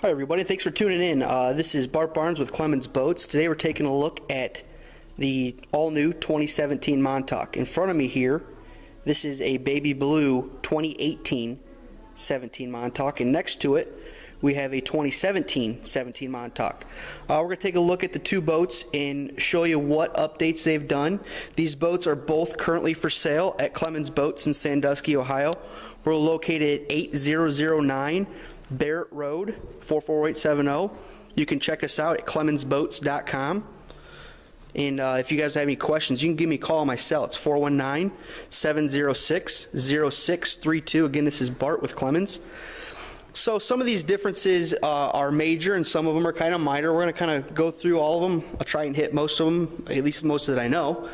Hi everybody, thanks for tuning in. This is Bart Barnes with Clemens Boats. Today we're taking a look at the all-new 2017 Montauk. In front of me here, this is a baby blue 2018 17 Montauk, and next to it we have a 2017 17 Montauk. We're going to take a look at the two boats and show you what updates they've done. These boats are both currently for sale at Clemens Boats in Sandusky, Ohio. We're located at 8009 Barrett Road, 44870. You can check us out at clemensboats.com. And if you guys have any questions, you can give me a call on my cell. It's 419-706-0632. Again, this is Bart with Clemens. So some of these differences are major, and some of them are kind of minor. We're going to kind of go through all of them. I'll try and hit most of them, at least most that I know.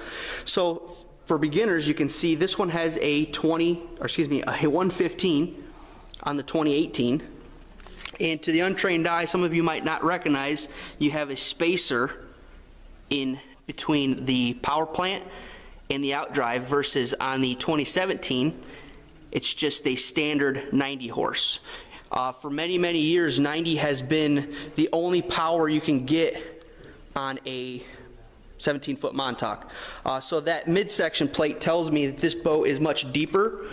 So for beginners, you can see this one has a 115 on the 2018. And to the untrained eye, some of you might not recognize, you have a spacer in between the power plant and the outdrive, versus on the 2017, it's just a standard 90 horse. For many years, 90 has been the only power you can get on a 17-foot Montauk. So that midsection plate tells me that this boat is much deeper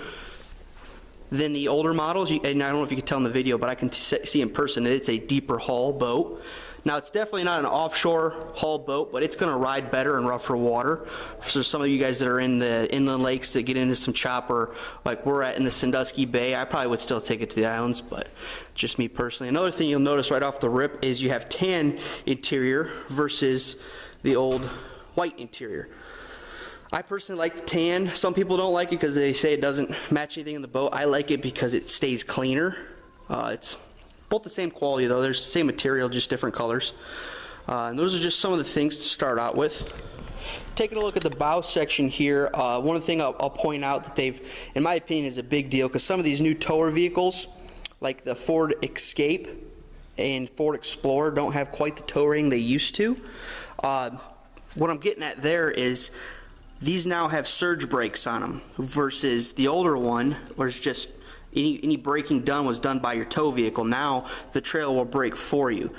than the older models, and I don't know if you can tell in the video, but I can see in person that it's a deeper hull boat. Now, it's definitely not an offshore hull boat, but it's going to ride better in rougher water. So some of you guys that are in the inland lakes that get into some chopper, like we're at in the Sandusky Bay, I probably would still take it to the islands, but just me personally. Another thing you'll notice right off the rip is you have tan interior versus the old white interior. I personally like the tan. Some people don't like it because they say it doesn't match anything in the boat. I like it because it stays cleaner. It's both the same quality though. There's the same material, just different colors. And those are just some of the things to start out with. Taking a look at the bow section here, one thing I'll point out that they've, in my opinion, is a big deal, because some of these new tower vehicles, like the Ford Escape and Ford Explorer, don't have quite the tow ring they used to. What I'm getting at there is these now have surge brakes on them, versus the older one where it's just any braking done was done by your tow vehicle. Now the trailer will brake for you.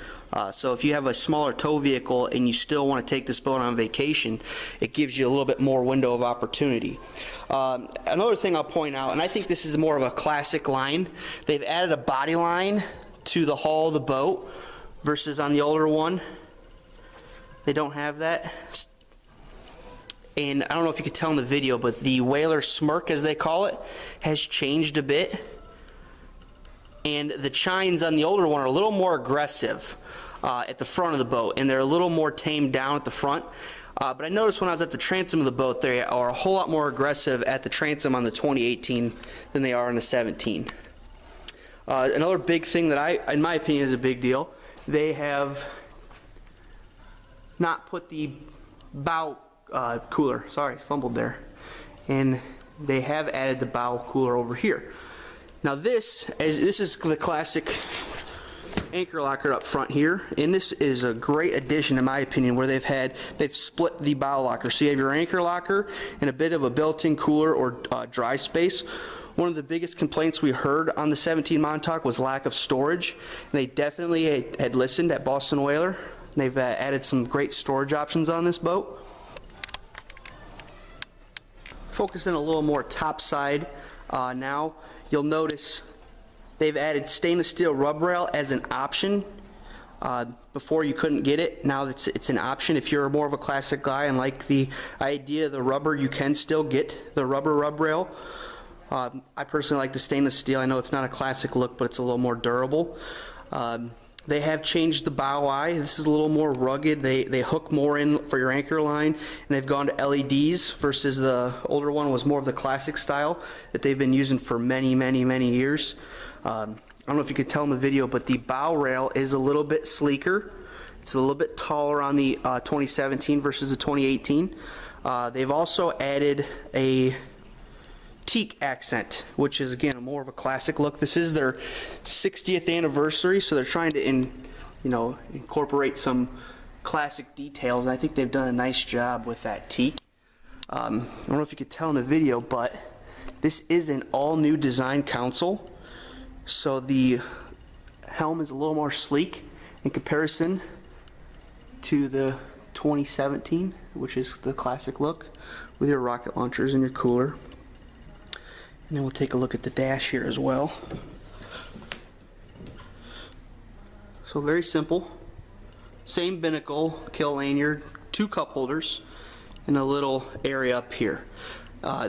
So if you have a smaller tow vehicle and you still want to take this boat on vacation, it gives you a little bit more window of opportunity. Another thing I'll point out, and I think this is more of a classic line, they've added a body line to the hull of the boat, versus on the older one they don't have that. And I don't know if you could tell in the video, but the whaler smirk, as they call it, has changed a bit. And the chines on the older one are a little more aggressive at the front of the boat, and they're a little more tamed down at the front. But I noticed when I was at the transom of the boat, they are a whole lot more aggressive at the transom on the 2018 than they are on the 17. Another big thing that in my opinion, is a big deal, they have not put the bow cooler, sorry, fumbled there, and they have added the bow cooler over here. Now this is the classic anchor locker up front here, and this is a great addition in my opinion, where they've split the bow locker, so you have your anchor locker and a bit of a built-in cooler or dry space. One of the biggest complaints we heard on the 17 Montauk was lack of storage, and they definitely had listened at Boston Whaler. They've added some great storage options on this boat. Focusing a little more top side now, you'll notice they've added stainless steel rub rail as an option. Before you couldn't get it, now it's an option. If you're more of a classic guy and like the idea of the rubber, you can still get the rubber rub rail. I personally like the stainless steel. I know it's not a classic look, but it's a little more durable. They have changed the bow eye. This is a little more rugged. They hook more in for your anchor line, and they've gone to LEDs, versus the older one was more of the classic style that they've been using for many years. I don't know if you could tell in the video, but the bow rail is a little bit sleeker. It's a little bit taller on the 2017 versus the 2018. They've also added a teak accent, which is again more of a classic look. This is their 60th anniversary, so they're trying to incorporate some classic details, and I think they've done a nice job with that teak. I don't know if you could tell in the video, but this is an all new design console. So the helm is a little more sleek in comparison to the 2017, which is the classic look with your rocket launchers and your cooler. And then we'll take a look at the dash here as well. So very simple. Same binnacle, kill lanyard, 2 cup holders, and a little area up here.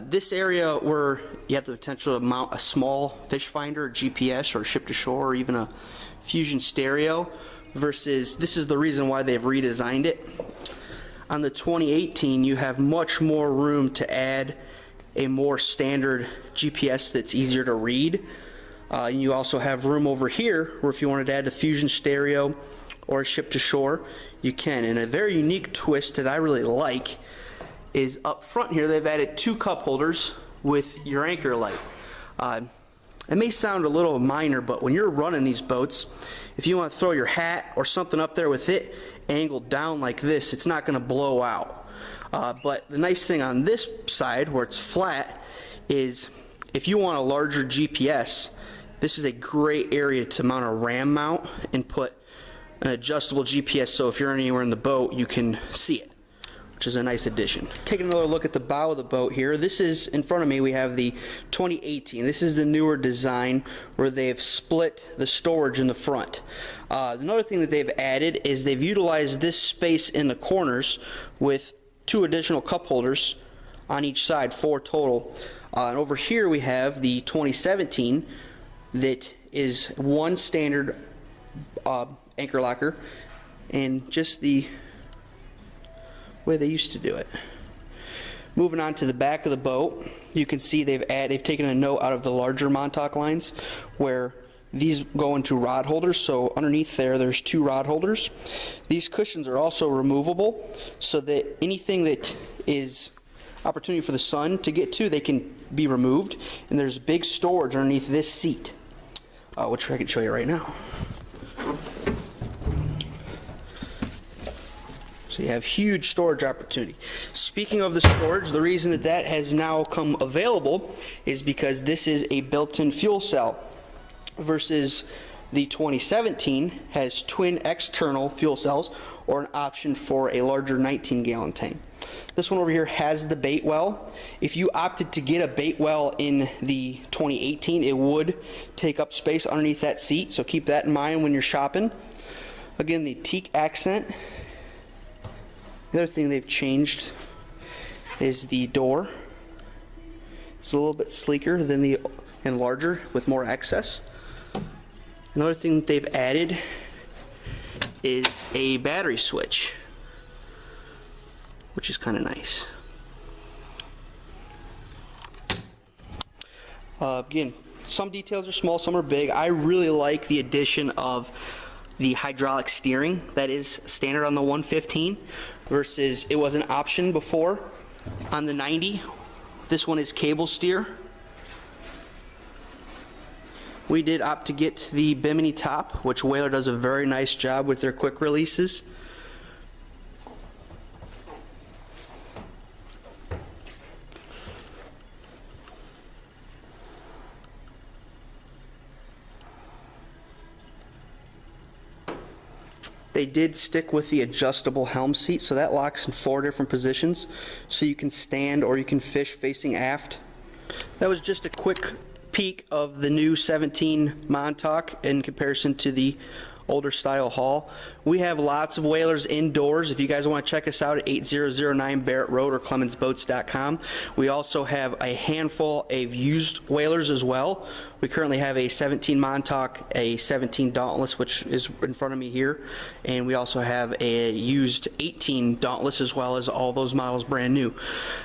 This area where you have the potential to mount a small fish finder, or GPS, or ship to shore, or even a fusion stereo, versus this is the reason why they've redesigned it. On the 2018, you have much more room to add a more standard GPS that's easier to read. And you also have room over here where if you wanted to add a fusion stereo or a ship to shore, you can. And a very unique twist that I really like is up front here they've added 2 cup holders with your anchor light. It may sound a little minor, but when you're running these boats, if you want to throw your hat or something up there with it angled down like this, it's not going to blow out. But the nice thing on this side where it's flat is if you want a larger GPS, this is a great area to mount a ram mount and put an adjustable GPS, so if you're anywhere in the boat you can see it, which is a nice addition. Taking another look at the bow of the boat here, this is, in front of me we have the 2018. This is the newer design where they've split the storage in the front. Another thing that they've added is they've utilized this space in the corners with 2 additional cup holders on each side, 4 total. And over here we have the 2017 that is 1 standard anchor locker, and just the way they used to do it. Moving on to the back of the boat, you can see they've taken a note out of the larger Montauk lines where these go into rod holders. So underneath there's 2 rod holders. These cushions are also removable so that anything that is opportunity for the sun to get to, they can be removed. And there's big storage underneath this seat, which I can show you right now. So you have huge storage opportunity. Speaking of the storage, the reason that that has now come available is because this is a built-in fuel cell versus the 2017 has twin external fuel cells or an option for a larger 19-gallon tank. This one over here has the bait well. If you opted to get a bait well in the 2018, it would take up space underneath that seat, so keep that in mind when you're shopping. Again, the teak accent. The other thing they've changed is the door. It's a little bit sleeker than the and larger with more access. Another thing that they've added is a battery switch, which is kind of nice. Again, some details are small, some are big. I really like the addition of the hydraulic steering that is standard on the 115 versus it was an option before on the 90. This one is cable steer. We did opt to get the Bimini top, which Whaler does a very nice job with their quick releases. They did stick with the adjustable helm seat, so that locks in 4 different positions, so you can stand or you can fish facing aft. That was just a quick peek of the new 17 Montauk in comparison to the older style hull. We have lots of Whalers indoors. If you guys want to check us out at 8009 Barrett Road or ClemensBoats.com. We also have a handful of used Whalers as well. We currently have a 17 Montauk, a 17 Dauntless, which is in front of me here, and we also have a used 18 Dauntless as well as all those models brand new.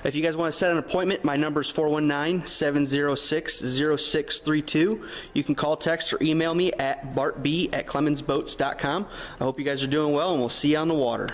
If you guys want to set an appointment, my number is 419-706-0632. You can call, text, or email me at bartb@clemensboats.com. I hope you guys are doing well, and we'll see you on the water.